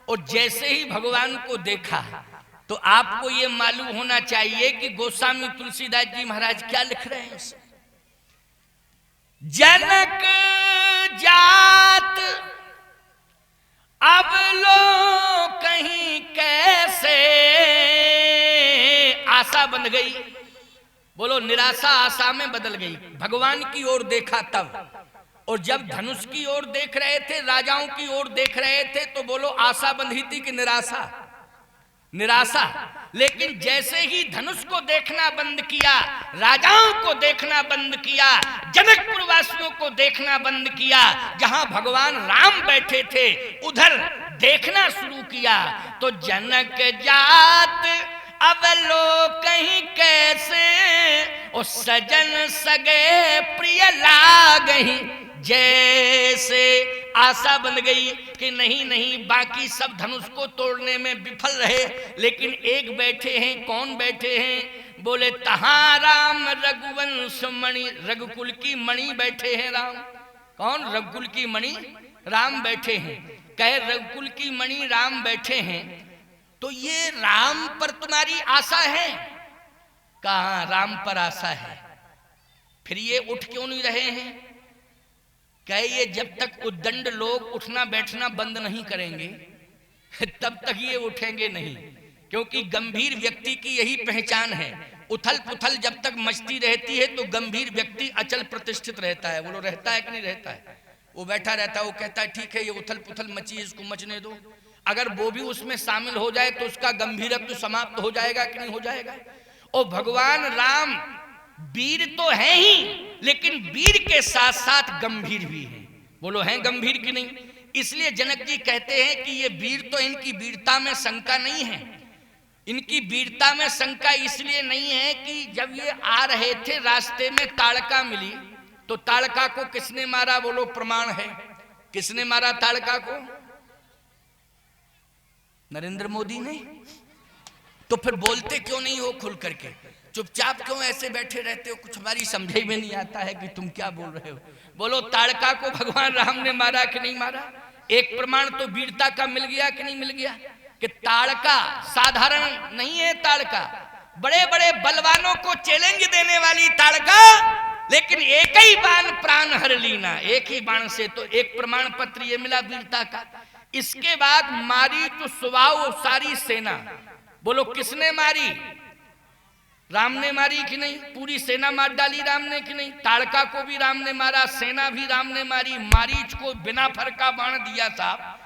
और जैसे ही भगवान को देखा तो आपको ये मालूम होना चाहिए कि गोस्वामी तुलसीदास जी महाराज क्या लिख रहे हैं। जनक जात अब लो कहीं कैसे, आशा बन गई। बोलो निराशा आशा में बदल गई। भगवान की ओर देखा तब, और जब धनुष की ओर देख रहे थे, राजाओं की ओर देख रहे थे, तो बोलो आशा बंधी थी कि निराशा? निराशा। लेकिन जैसे ही धनुष को देखना बंद किया, राजाओं को देखना बंद किया, जनकपुर वासियों को देखना बंद किया, जहां भगवान राम बैठे थे उधर देखना शुरू किया, तो जनक जात अब लो कहीं कैसे, ओ सजन सगे प्रिय लागहि जैसे। आशा बन गई कि नहीं नहीं, बाकी सब धनुष को तोड़ने में विफल रहे, लेकिन एक बैठे हैं। कौन बैठे हैं? बोले तहां राम रघुवंश मणि, रघुकुल की मणि बैठे हैं राम। कौन? रघुकुल की मणि राम बैठे हैं। कहे रघुकुल की मणि राम बैठे हैं, तो ये राम पर तुम्हारी आशा है? कहा राम पर आशा है। फिर ये उठ क्यों नहीं रहे हैं? कहे ये जब तक उद्दंड लोग उठना बैठना बंद नहीं करेंगे तब तक ये उठेंगे नहीं, क्योंकि गंभीर व्यक्ति की यही पहचान है। उथल पुथल जब तक मचती रहती है तो गंभीर व्यक्ति अचल प्रतिष्ठित रहता है। बोलो रहता है कि नहीं रहता है? वो बैठा रहता है, वो कहता है ठीक है ये उथल पुथल मची, इसको मचने दो। अगर वो भी उसमें शामिल हो जाए तो उसका गंभीरत्व समाप्त हो जाएगा कि नहीं हो जाएगा? और भगवान राम वीर तो है ही, लेकिन वीर के साथ साथ गंभीर भी है। बोलो हैं गंभीर कि नहीं? इसलिए जनक जी कहते हैं कि ये वीर तो, इनकी वीरता में शंका नहीं है। इनकी वीरता में शंका इसलिए नहीं है कि जब ये आ रहे थे रास्ते में ताड़का मिली, तो ताड़का को किसने मारा? बोलो प्रमाण है। किसने मारा ताड़का को? नरेंद्र मोदी ने। तो फिर बोलते क्यों नहीं हो खुल करके? चुपचाप क्यों ऐसे बैठे रहते हो? कुछ हमारी समझ में नहीं आता है कि तुम क्या बोल रहे हो। बोलो ताड़का को भगवान राम ने मारा कि नहीं मारा? एक प्रमाण तो वीरता का मिल गया कि नहीं मिल गया? कि ताड़का साधारण नहीं है। ताड़का बड़े बड़े बलवानों को चैलेंज देने वाली ताड़का, लेकिन एक ही बाण प्राण हर लीना, एक ही बाण से। तो एक प्रमाण पत्र ये मिला वीरता का। इसके बाद मारी तो सुबाहु सारी सेना। बोलो किसने मारी? राम ने मारी कि नहीं? पूरी सेना मार डाली राम ने कि नहीं? ताड़का को भी राम ने मारा, सेना भी राम ने मारी। मारीच को बिना फर का बाण दिया साहब,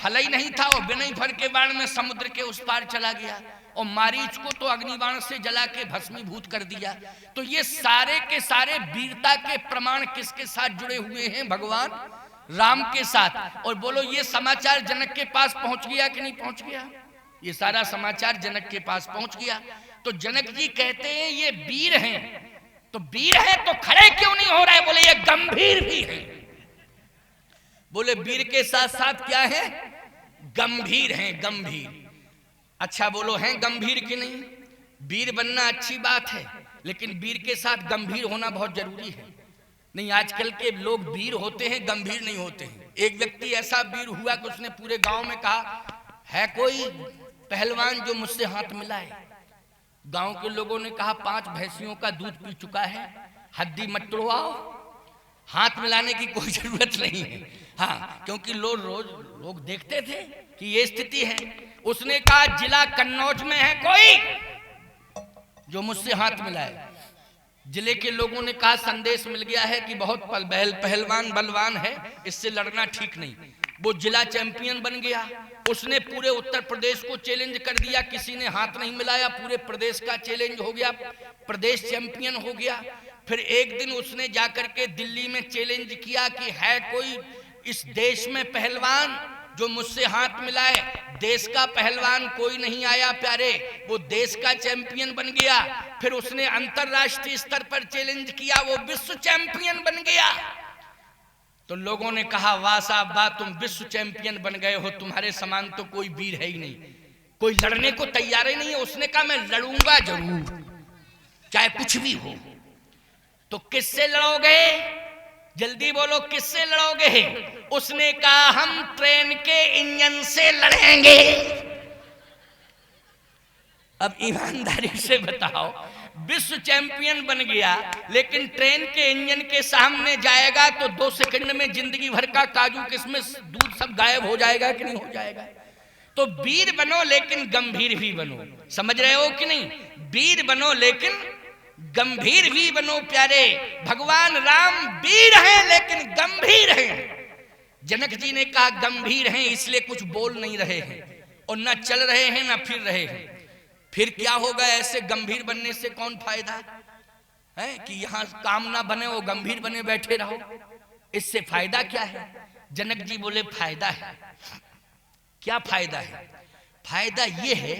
फल ही नहीं था, वो बिना ही फर के बाण में समुद्र के उस पार चला गया। और मारीच को तो अग्निबाण से जला के भस्मीभूत कर दिया। तो ये सारे के सारे वीरता के प्रमाण किसके साथ जुड़े हुए हैं? भगवान राम के साथ। और बोलो ये समाचार जनक के पास पहुंच गया कि नहीं पहुंच गया? ये सारा समाचार जनक के पास पहुंच गया। तो जनक जी कहते हैं ये वीर हैं, तो वीर है तो खड़े क्यों नहीं हो रहे? बोले ये गंभीर भी है। बोले वीर के साथ साथ क्या है? गंभीर हैं, गंभीर। अच्छा बोलो हैं गंभीर कि नहीं? वीर बनना अच्छी बात है, लेकिन वीर के साथ गंभीर होना बहुत जरूरी है। नहीं, आजकल के लोग वीर होते हैं, गंभीर नहीं होते हैं। एक व्यक्ति ऐसा वीर हुआ कि उसने पूरे गांव में कहा है कोई पहलवान जो मुझसे हाथ मिलाए। गांव के लोगों ने कहा 5 भैंसियों का दूध पी चुका है, हड्डी मत तोड़वाओ, हाथ मिलाने की कोई जरूरत नहीं है। हाँ, क्योंकि लोग देखते थे कि ये स्थिति है। उसने कहा जिला कन्नौज में है कोई जो मुझसे हाथ मिलाए। जिले के लोगों ने कहा संदेश मिल गया है कि बहुत पहलवान बलवान है, इससे लड़ना ठीक नहीं। वो जिला चैंपियन बन गया। उसने पूरे उत्तर प्रदेश को चैलेंज कर दिया, किसी ने हाथ नहीं मिलाया, पूरे प्रदेश का चैलेंज हो गया, प्रदेश चैंपियन हो गया। फिर एक दिन उसने जाकर के दिल्ली में चैलेंज किया कि है कोई इस देश में पहलवान जो मुझसे हाथ मिलाए। देश का पहलवान कोई नहीं आया प्यारे, वो देश का चैंपियन बन गया। फिर उसने अंतरराष्ट्रीय स्तर पर चैलेंज किया, वो विश्व चैंपियन बन गया। तो लोगों ने कहा वाह साहब वाह, तुम विश्व चैंपियन बन गए हो, तुम्हारे समान तो कोई वीर है ही नहीं, कोई लड़ने को तैयार ही नहीं है। उसने कहा मैं लड़ूंगा जरूर, चाहे कुछ भी हो। तो किससे लड़ोगे? जल्दी बोलो किससे लड़ोगे? उसने कहा हम ट्रेन के इंजन से लड़ेंगे। अब ईमानदारी से बताओ, विश्व चैंपियन बन गया लेकिन ट्रेन के इंजन के सामने जाएगा तो 2 सेकंड में जिंदगी भर का काजू किशमिश दूध सब गायब हो जाएगा कि नहीं हो जाएगा? तो वीर बनो लेकिन गंभीर भी बनो, समझ रहे हो कि नहीं? वीर बनो लेकिन गंभीर भी बनो प्यारे। भगवान राम वीर हैं लेकिन गंभीर हैं। जनक जी ने कहा गंभीर हैं इसलिए कुछ बोल नहीं रहे हैं और ना चल रहे हैं ना फिर रहे हैं। फिर क्या होगा? ऐसे गंभीर बनने से कौन फायदा है कि यहां काम ना बने वो गंभीर बने बैठे रहो, इससे फायदा क्या है? जनक जी बोले फायदा है। क्या फायदा है? फायदा ये है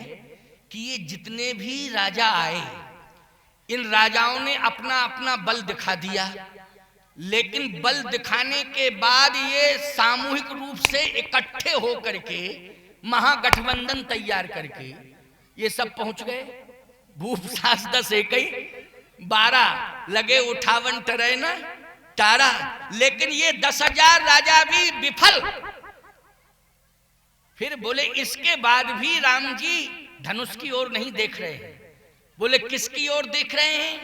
कि ये जितने भी राजा आए इन राजाओं ने अपना अपना बल दिखा दिया, लेकिन बल दिखाने के बाद ये सामूहिक रूप से इकट्ठे होकर के महागठबंधन तैयार करके ये सब पहुंच गए। भूप 7 10 21 12 लगे 58 टरे ना तारा, लेकिन ये 10,000 राजा भी विफल। फिर बोले इसके बाद भी राम जी धनुष की ओर नहीं देख रहे हैं। बोले किसकी ओर देख रहे हैं?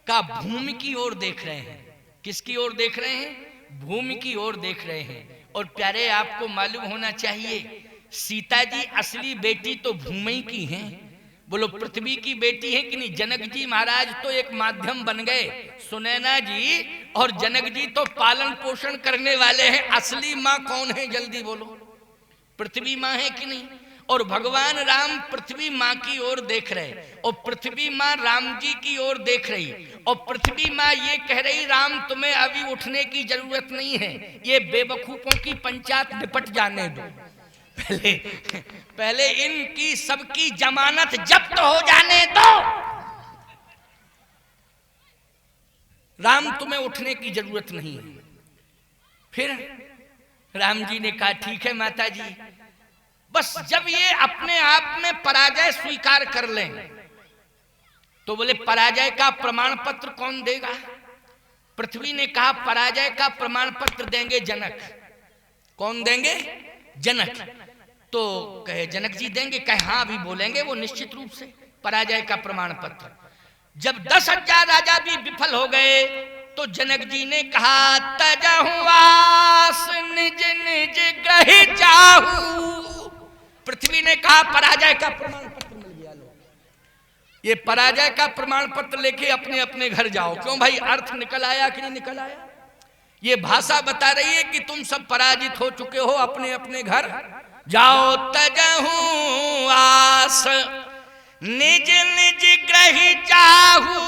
का भूमि की ओर देख रहे हैं। किसकी ओर देख रहे हैं? भूमि की ओर देख रहे हैं। और प्यारे आपको मालूम होना चाहिए सीता जी असली बेटी तो भूमि की हैं। बोलो पृथ्वी की बेटी है कि नहीं? जनक जी महाराज तो एक माध्यम बन गए, सुनैना जी और जनक जी तो पालन पोषण करने वाले हैं। असली माँ कौन है? जल्दी बोलो। पृथ्वी माँ है कि नहीं? और भगवान राम पृथ्वी माँ की ओर देख रहे और पृथ्वी माँ राम जी की ओर देख रही और पृथ्वी माँ ये कह रही राम तुम्हें अभी उठने की जरूरत नहीं है, ये बेवकूफों की पंचायत निपट जाने दो, पहले इनकी सबकी जमानत जब्त हो जाने दो, राम तुम्हें उठने की जरूरत नहीं है। फिर राम जी ने कहा ठीक है माता जी, बस जब ये अपने आप में पराजय स्वीकार कर लें तो बोले पराजय का प्रमाण पत्र कौन देगा? पृथ्वी ने कहा पराजय का प्रमाण पत्र देंगे जनक। कौन देंगे? जनक। तो कहे जनक जी देंगे? कहे हाँ अभी बोलेंगे वो निश्चित रूप से पराजय का प्रमाण पत्र। जब 10,000 राजा भी विफल हो गए तो जनक जी ने कहा तजहु आस निज निज ग्रहि जाहू। पृथ्वी ने कहा पराजय का प्रमाण पत्र मिल गया, लो ये पराजय का प्रमाण पत्र लेके अपने अपने घर जाओ। क्यों भाई? अर्थ निकल आया कि नहीं निकल आया? ये भाषा बता रही है कि तुम सब पराजित हो चुके हो, अपने अपने घर जाओ। तजहु आस निज निज ग्रहि जाहू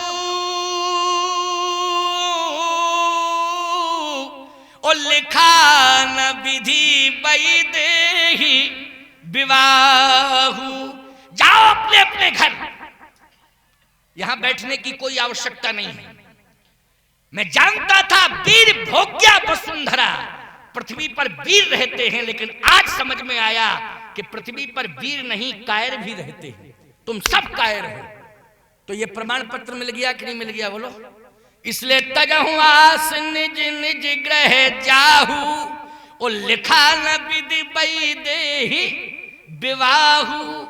और लिखा न विधि वैदेही विवाहु। जाओ अपने अपने घर, यहां बैठने की कोई आवश्यकता नहीं है। मैं जानता था वीर भोग्या वसुंधरा, पृथ्वी पर वीर रहते हैं, लेकिन आज समझ में आया कि पृथ्वी पर वीर नहीं कायर भी रहते हैं। तुम सब कायर हो। तो ये प्रमाण पत्र मिल गया कि नहीं मिल गया? बोलो। इसलिए तजहु आस निज निज ग्रह जाहू और लिखा न विधि वैदेही विवाहु।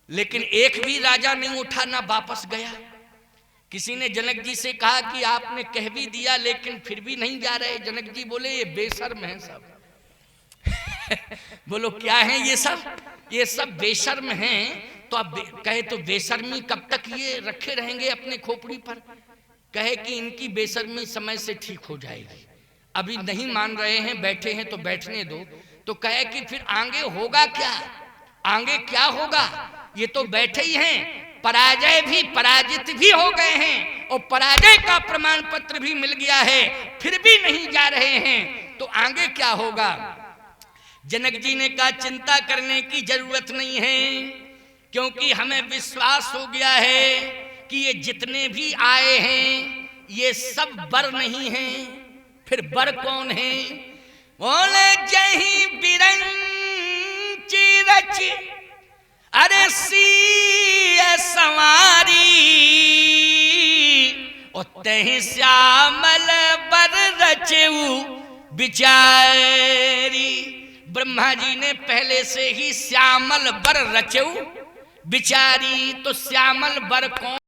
लेकिन एक भी राजा नहीं उठा, ना वापस गया। किसी ने जनक जी से कहा कि आपने कह भी दिया लेकिन फिर भी नहीं जा रहे। जनक जी बोले ये बेशर्म हैं सब। बोलो क्या है ये सब? ये सब बेशर्म हैं। तो अब कहे तो बेशर्मी कब तक ये रखे रहेंगे अपने खोपड़ी पर? कहे कि इनकी बेशर्मी समय से ठीक हो जाएगी, अभी नहीं मान रहे हैं, बैठे हैं तो बैठने दो। तो कहे कि फिर आगे होगा क्या? आगे क्या होगा? ये तो बैठे ही हैं, पराजय भी पराजित भी हो गए हैं और पराजय का प्रमाण पत्र भी मिल गया है, फिर भी नहीं जा रहे हैं, तो आगे क्या होगा? जनक जी ने कहा चिंता करने की जरूरत नहीं है, क्योंकि हमें विश्वास हो गया है कि ये जितने भी आए हैं ये सब बर नहीं हैं। फिर बर कौन है? बोले जही बिरंची रची अरे सिय सवारी और तही श्यामल बर रचेऊ बिचारी। ब्रह्मा जी ने पहले से ही श्यामल बर रचेऊ बिचारी। तो श्यामल बर कौन